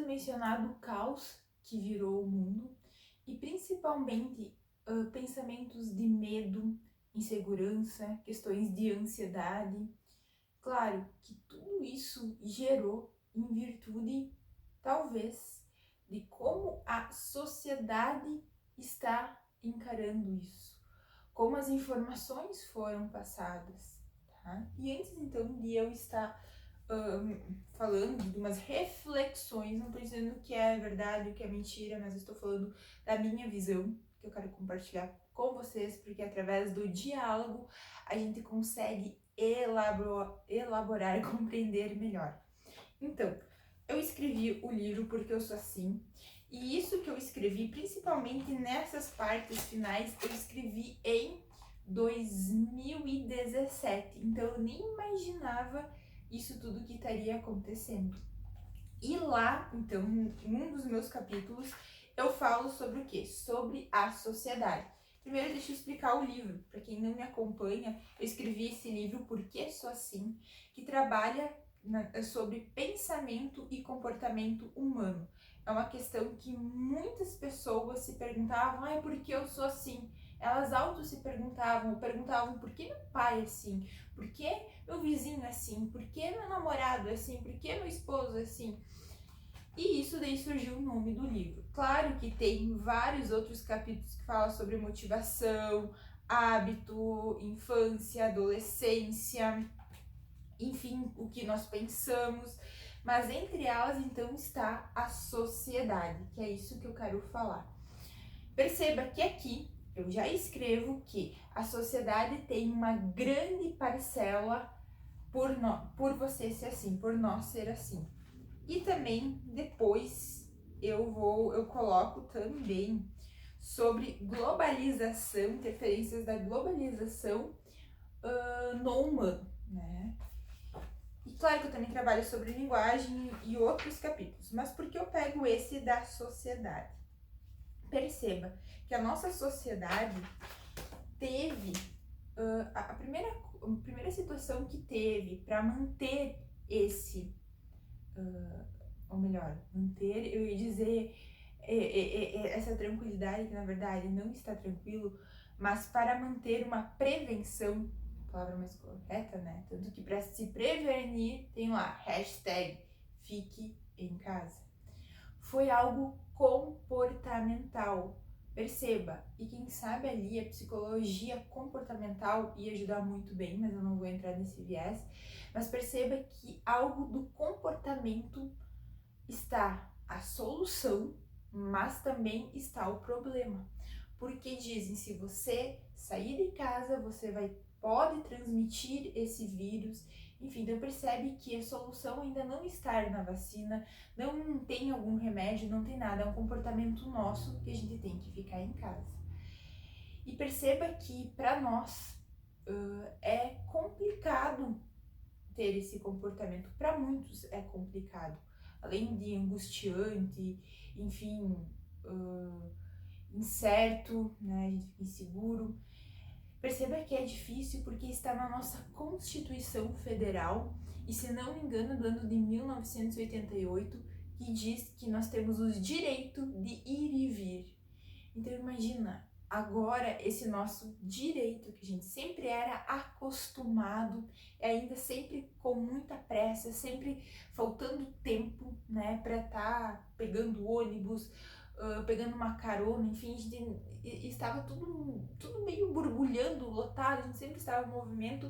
sido mencionado o caos que virou o mundo e principalmente pensamentos de medo, insegurança, questões de ansiedade. Claro que tudo isso gerou em virtude, talvez, de como a sociedade está encarando isso, como as informações foram passadas, tá? E antes então de eu estar falando de umas reflexões, não estou dizendo que é verdade ou que é mentira, mas estou falando da minha visão, que eu quero compartilhar com vocês, porque através do diálogo a gente consegue elaborar e compreender melhor. Então, eu escrevi o livro Porque Eu Sou Assim, e isso que eu escrevi, principalmente nessas partes finais, eu escrevi em 2017, então eu nem imaginava isso tudo que estaria acontecendo. E lá, então, em um dos meus capítulos, eu falo sobre o quê? Sobre a sociedade. Primeiro, deixa eu explicar o livro. Para quem não me acompanha, eu escrevi esse livro Por que Sou Assim, que trabalha sobre pensamento e comportamento humano. É uma questão que muitas pessoas se perguntavam, por que eu sou assim? Elas se perguntavam por que meu pai é assim? Por que meu vizinho é assim? Por que meu namorado é assim? Por que meu esposo é assim? E isso daí surgiu o nome do livro. Claro que tem vários outros capítulos que falam sobre motivação, hábito, infância, adolescência, enfim, o que nós pensamos, mas entre elas então está a sociedade, que é isso que eu quero falar. Perceba que aqui eu já escrevo que a sociedade tem uma grande parcela por você ser assim, por nós ser assim. E também depois eu coloco também sobre globalização, interferências da globalização no humano, né? E claro que eu também trabalho sobre linguagem e outros capítulos, mas por que eu pego esse da sociedade? Perceba que a nossa sociedade teve a primeira situação que teve para manter esse, ou melhor, manter, eu ia dizer, essa tranquilidade que na verdade não está tranquilo, mas para manter uma prevenção, palavra mais correta, né? Tanto que para se prevenir tem lá, hashtag fique em casa. Foi algo comportamental. Perceba, e quem sabe ali a psicologia comportamental ia ajudar muito bem, mas eu não vou entrar nesse viés. Mas perceba que algo do comportamento está a solução, mas também está o problema. Porque dizem, se você sair de casa, você pode transmitir esse vírus. Enfim, então percebe que a solução ainda não está na vacina, não tem algum remédio, não tem nada, é um comportamento nosso que a gente tem que ficar em casa. E perceba que para nós é complicado ter esse comportamento, para muitos é complicado, além de angustiante, enfim, incerto, né? A gente fica inseguro. Perceba que é difícil porque está na nossa Constituição Federal e, se não me engano, do ano de 1988, que diz que nós temos o direito de ir e vir. Então imagina, agora esse nosso direito que a gente sempre era acostumado, ainda sempre com muita pressa, sempre faltando tempo, né, para estar pegando ônibus, pegando uma carona, enfim, a gente estava tudo meio borbulhando, lotado, a gente sempre estava em movimento,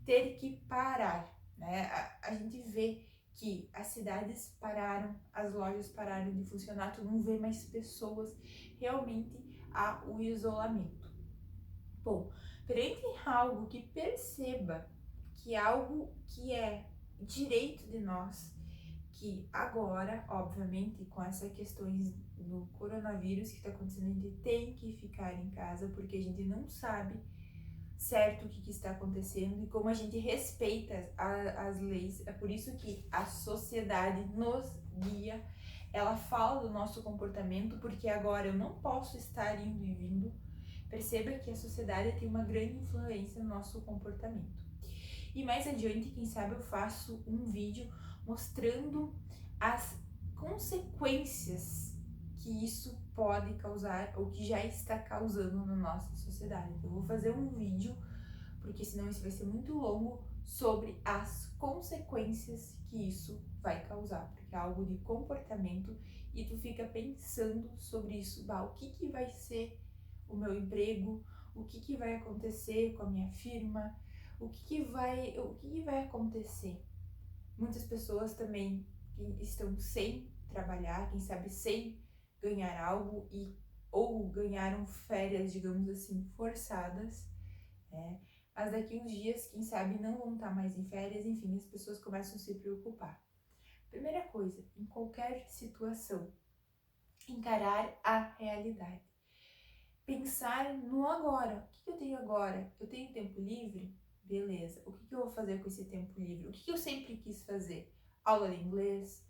ter que parar, né? A gente vê que as cidades pararam, as lojas pararam de funcionar, tu não vê mais pessoas, realmente há o isolamento. Bom, perante algo que perceba que algo que é direito de nós, que agora, obviamente, com essas questões do coronavírus que está acontecendo, a gente tem que ficar em casa, porque a gente não sabe certo o que está acontecendo e como a gente respeita as leis. É por isso que a sociedade nos guia, ela fala do nosso comportamento, porque agora eu não posso estar indo e vindo. Perceba que a sociedade tem uma grande influência no nosso comportamento. E mais adiante, quem sabe eu faço um vídeo mostrando consequências que isso pode causar ou que já está causando na nossa sociedade. Então, eu vou fazer um vídeo, porque senão isso vai ser muito longo, sobre as consequências que isso vai causar, porque é algo de comportamento e tu fica pensando sobre isso, o que vai ser o meu emprego, o que vai acontecer com a minha firma, o que vai acontecer. Muitas pessoas também estão sem trabalhar, quem sabe sem ganhar algo ou ganharam férias, digamos assim, forçadas, né? Mas daqui uns dias, quem sabe, não vão estar mais em férias, enfim, as pessoas começam a se preocupar. Primeira coisa, em qualquer situação, encarar a realidade. Pensar no agora. O que eu tenho agora? Eu tenho tempo livre? Beleza. O que eu vou fazer com esse tempo livre? O que eu sempre quis fazer? Aula de inglês,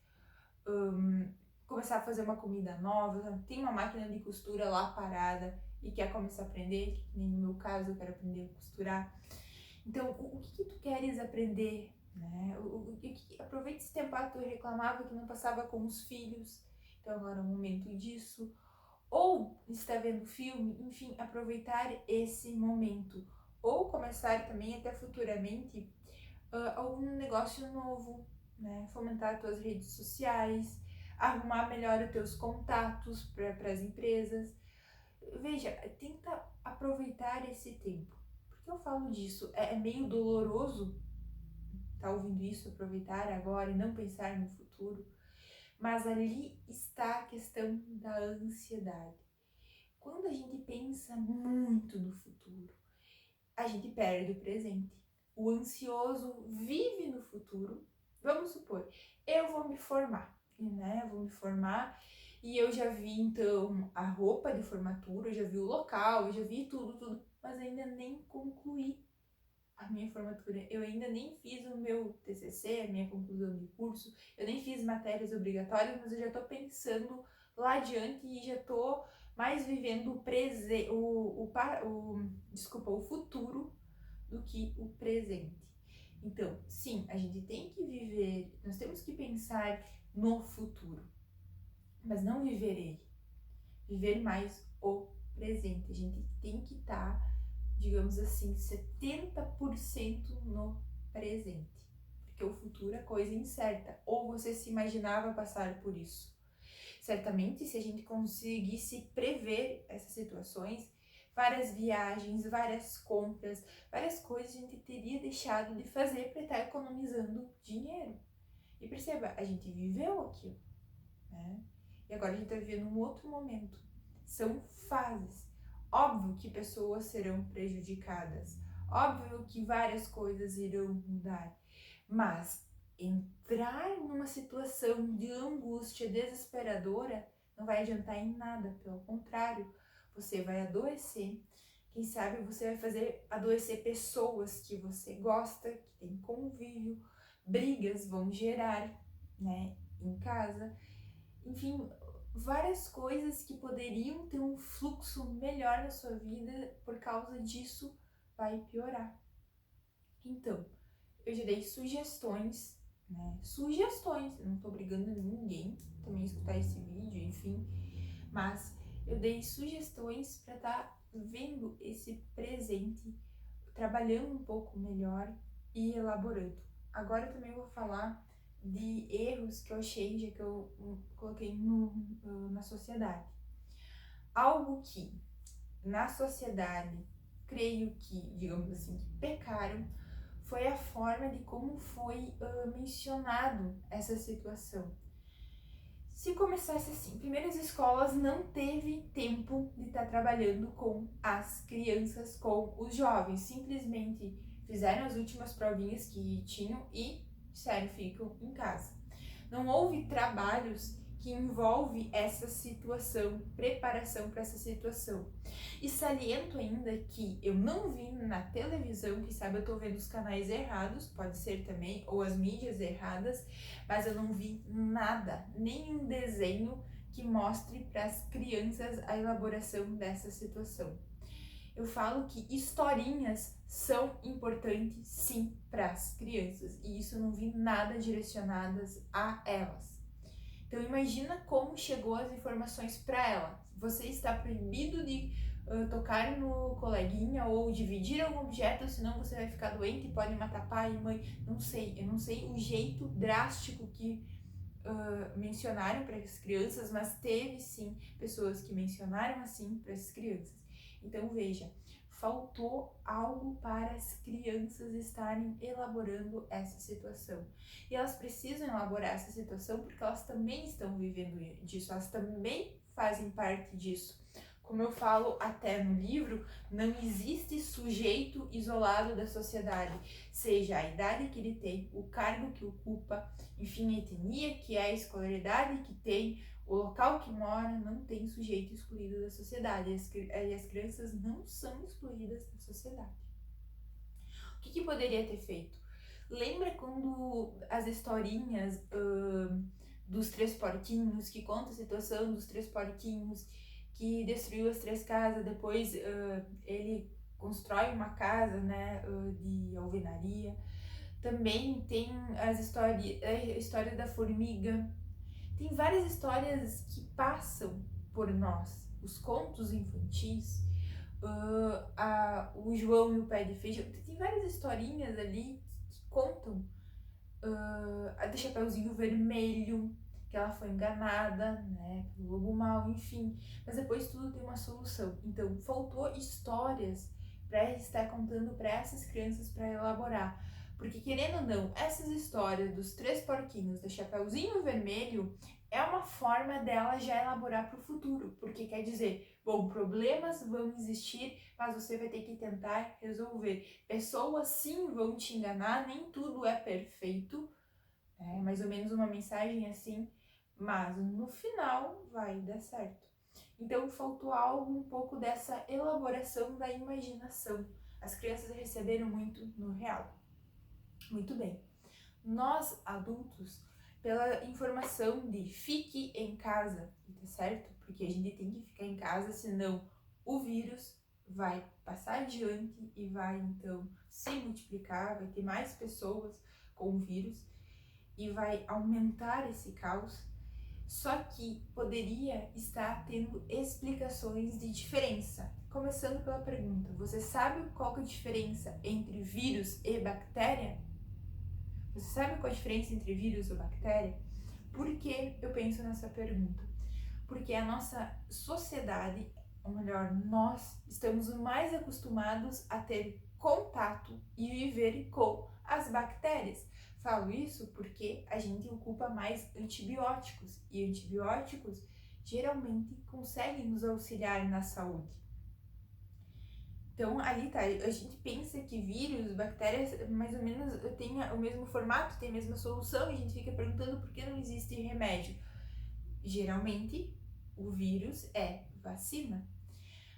começar a fazer uma comida nova, tem uma máquina de costura lá parada e quer começar a aprender, que nem no meu caso eu quero aprender a costurar. Então, o que tu queres aprender, né? Aproveita esse tempo, tu reclamava que não passava com os filhos, então agora é o momento disso. Ou está vendo filme, enfim, aproveitar esse momento. Ou começar também, até futuramente, algum negócio novo, né? Fomentar as tuas redes sociais, arrumar melhor os teus contatos para as empresas. Veja, tenta aproveitar esse tempo. Por que eu falo disso? É meio doloroso tá ouvindo isso, aproveitar agora e não pensar no futuro, mas ali está a questão da ansiedade. Quando a gente pensa muito no futuro, a gente perde o presente. O ansioso vive no futuro. Vamos supor, eu vou me formar, né? Vou me formar e eu já vi então a roupa de formatura, eu já vi o local, eu já vi tudo, mas ainda nem concluí a minha formatura. Eu ainda nem fiz o meu TCC, a minha conclusão de curso, eu nem fiz matérias obrigatórias, mas eu já tô pensando lá adiante e já tô mais vivendo o futuro do que o presente. Então, sim, a gente tem que viver, nós temos que pensar no futuro, mas não viver ele, viver mais o presente. A gente tem que estar, digamos assim, 70% no presente, porque o futuro é coisa incerta, ou você se imaginava passar por isso? Certamente, se a gente conseguisse prever essas situações, várias viagens, várias compras, várias coisas a gente teria deixado de fazer para estar economizando dinheiro. E perceba, a gente viveu aquilo, né? E agora a gente está vivendo um outro momento. São fases. Óbvio que pessoas serão prejudicadas. Óbvio que várias coisas irão mudar. Mas entrar numa situação de angústia desesperadora não vai adiantar em nada, pelo contrário, você vai adoecer. Quem sabe você vai fazer adoecer pessoas que você gosta, que tem convívio, brigas vão gerar, né, em casa. Enfim, várias coisas que poderiam ter um fluxo melhor na sua vida, por causa disso, vai piorar. Então, eu já dei sugestões, né? Sugestões, eu não tô obrigando ninguém também a escutar esse vídeo, enfim. Mas eu dei sugestões para estar vendo esse presente, trabalhando um pouco melhor e elaborando. Agora eu também vou falar de erros que eu achei, já que eu coloquei na sociedade. Algo que na sociedade, creio que, digamos assim, que pecaram, foi a forma de como foi mencionado essa situação. Se começasse assim, primeiro as escolas não teve tempo de estar trabalhando com as crianças, com os jovens, simplesmente fizeram as últimas provinhas que tinham e disseram, ficam em casa. Não houve trabalhos que envolve essa situação, preparação para essa situação. E saliento ainda que eu não vi na televisão, que sabe eu tô vendo os canais errados, pode ser também, ou as mídias erradas, mas eu não vi nada, nenhum desenho que mostre para as crianças a elaboração dessa situação. Eu falo que historinhas são importantes sim para as crianças, e isso eu não vi nada direcionadas a elas. Então imagina como chegou as informações para ela. Você está proibido de tocar no coleguinha ou dividir algum objeto, senão você vai ficar doente e pode matar pai e mãe. Não sei, eu não sei o jeito drástico que mencionaram para as crianças, mas teve sim pessoas que mencionaram assim para as crianças. Então veja, faltou algo para as crianças estarem elaborando essa situação. E elas precisam elaborar essa situação porque elas também estão vivendo disso, elas também fazem parte disso. Como eu falo até no livro, não existe sujeito isolado da sociedade, seja a idade que ele tem, o cargo que ocupa, enfim, a etnia que é, a escolaridade que tem, o local que mora, não tem sujeito excluído da sociedade. E as crianças não são excluídas da sociedade. O que poderia ter feito? Lembra quando as historinhas dos três porquinhos, que conta a situação dos três porquinhos, que destruiu as três casas, depois ele constrói uma casa, né, de alvenaria. Também tem a história da formiga. Tem várias histórias que passam por nós. Os contos infantis, o João e o Pé de Feijão. Tem várias historinhas ali que contam. A do Chapeuzinho Vermelho, que ela foi enganada, né, pelo lobo mau, enfim. Mas depois tudo tem uma solução. Então, faltou histórias para estar contando para essas crianças para elaborar. Porque, querendo ou não, essas histórias dos três porquinhos, do Chapeuzinho Vermelho, é uma forma dela já elaborar para o futuro. Porque quer dizer, bom, problemas vão existir, mas você vai ter que tentar resolver. Pessoas sim vão te enganar, nem tudo é perfeito. É mais ou menos uma mensagem assim, mas no final vai dar certo. Então faltou algo um pouco dessa elaboração da imaginação. As crianças receberam muito no real. Muito bem. Nós, adultos, pela informação de fique em casa, tá certo? Porque a gente tem que ficar em casa, senão o vírus vai passar adiante e vai então se multiplicar, vai ter mais pessoas com o vírus e vai aumentar esse caos. Só que poderia estar tendo explicações de diferença. Começando pela pergunta, você sabe qual que é a diferença entre vírus e bactéria? Você sabe qual a diferença entre vírus e bactéria? Por que eu penso nessa pergunta? Porque a nossa sociedade, ou melhor, nós estamos mais acostumados a ter contato e viver com as bactérias. Falo isso porque a gente ocupa mais antibióticos e antibióticos geralmente conseguem nos auxiliar na saúde. Então, ali tá, a gente pensa que vírus, bactérias, mais ou menos tem o mesmo formato, tem a mesma solução, e a gente fica perguntando por que não existe remédio. Geralmente, o vírus é vacina.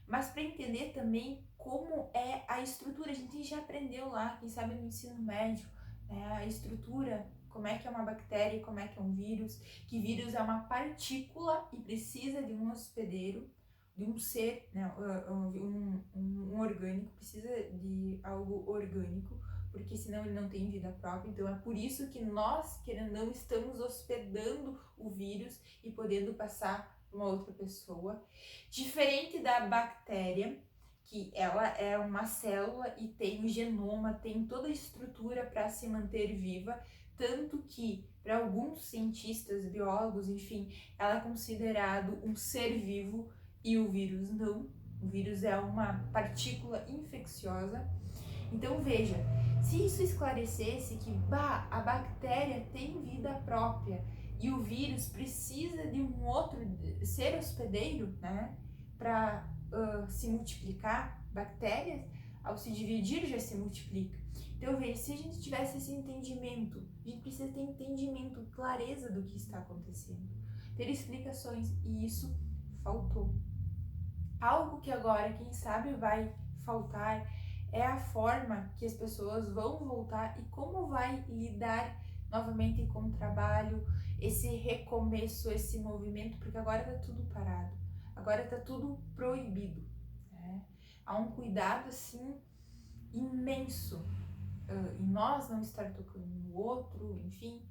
Mas para entender também como é a estrutura, a gente já aprendeu lá, quem sabe no ensino médio, né, a estrutura, como é que é uma bactéria, como é que é um vírus, que vírus é uma partícula e precisa de um hospedeiro, de um ser, né, um orgânico, precisa de algo orgânico, porque senão ele não tem vida própria. Então é por isso que nós, querendo ou não, estamos hospedando o vírus e podendo passar para uma outra pessoa. Diferente da bactéria, que ela é uma célula e tem o genoma, tem toda a estrutura para se manter viva, tanto que para alguns cientistas, biólogos, enfim, ela é considerado um ser vivo e o vírus não. O vírus é uma partícula infecciosa. Então veja, se isso esclarecesse que a bactéria tem vida própria e o vírus precisa de um outro ser hospedeiro, né, para se multiplicar, bactérias, ao se dividir já se multiplica. Então veja, se a gente tivesse esse entendimento, a gente precisa ter entendimento, clareza do que está acontecendo, ter explicações, e isso faltou. Algo que agora, quem sabe, vai faltar é a forma que as pessoas vão voltar e como vai lidar novamente com o trabalho, esse recomeço, esse movimento, porque agora tá tudo parado, agora tá tudo proibido, né? Há um cuidado assim imenso em nós não estar tocando no outro, enfim.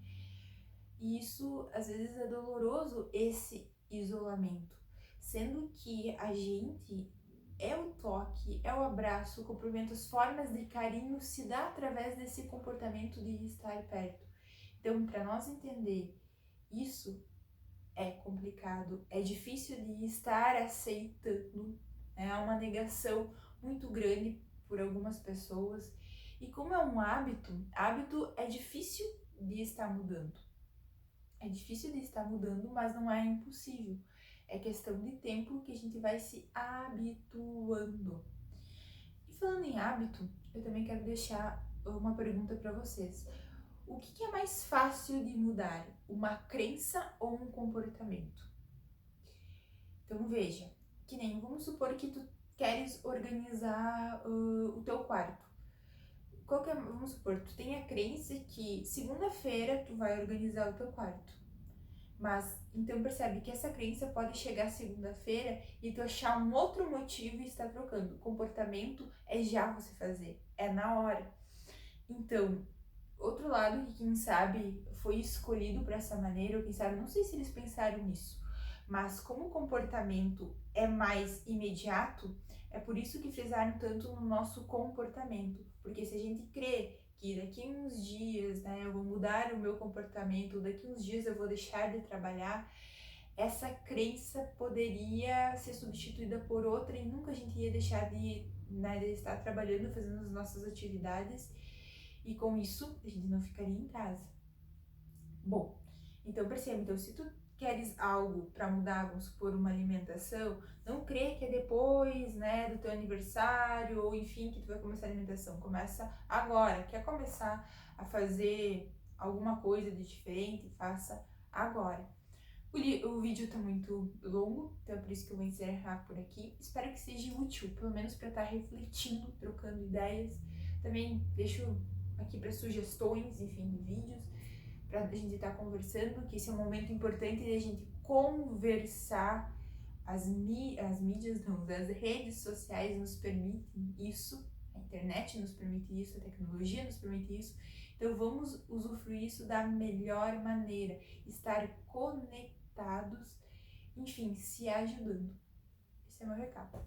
E isso, às vezes, é doloroso, esse isolamento. Sendo que a gente é o toque, é o abraço, o cumprimento, as formas de carinho se dá através desse comportamento de estar perto. Então, para nós entender isso, é complicado, é difícil de estar aceitando, né? É uma negação muito grande por algumas pessoas. E como é um hábito é difícil de estar mudando. É difícil de estar mudando, mas não é impossível. É questão de tempo que a gente vai se habituando. E falando em hábito, eu também quero deixar uma pergunta para vocês. O que é mais fácil de mudar? Uma crença ou um comportamento? Então veja, que nem vamos supor que tu queres organizar o teu quarto. Vamos supor, tu tem a crença que segunda-feira tu vai organizar o teu quarto. Mas então percebe que essa crença pode chegar segunda-feira e tu achar um outro motivo e estar trocando. O comportamento é já você fazer, é na hora. Então, outro lado que quem sabe foi escolhido para essa maneira, ou quem sabe, não sei se eles pensaram nisso, mas como o comportamento é mais imediato, é por isso que frisaram tanto no nosso comportamento. Porque se a gente crê que daqui uns dias, né, eu vou mudar o meu comportamento, daqui uns dias eu vou deixar de trabalhar, essa crença poderia ser substituída por outra e nunca a gente ia deixar de estar trabalhando, fazendo as nossas atividades, e com isso a gente não ficaria em casa. Bom, então perceba, então se tu queres algo para mudar, vamos supor, uma alimentação, não crê que é depois, né, do teu aniversário, ou enfim, que tu vai começar a alimentação. Começa agora. Quer começar a fazer alguma coisa de diferente? Faça agora. O vídeo tá muito longo, então é por isso que eu vou encerrar por aqui. Espero que seja útil, pelo menos para estar refletindo, trocando ideias. Também deixo aqui para sugestões, enfim, de vídeos, para a gente estar conversando, que esse é um momento importante de a gente conversar. As mídias, não, as redes sociais nos permitem isso, a internet nos permite isso, a tecnologia nos permite isso. Então vamos usufruir isso da melhor maneira, estar conectados, enfim, se ajudando. Esse é o meu recado.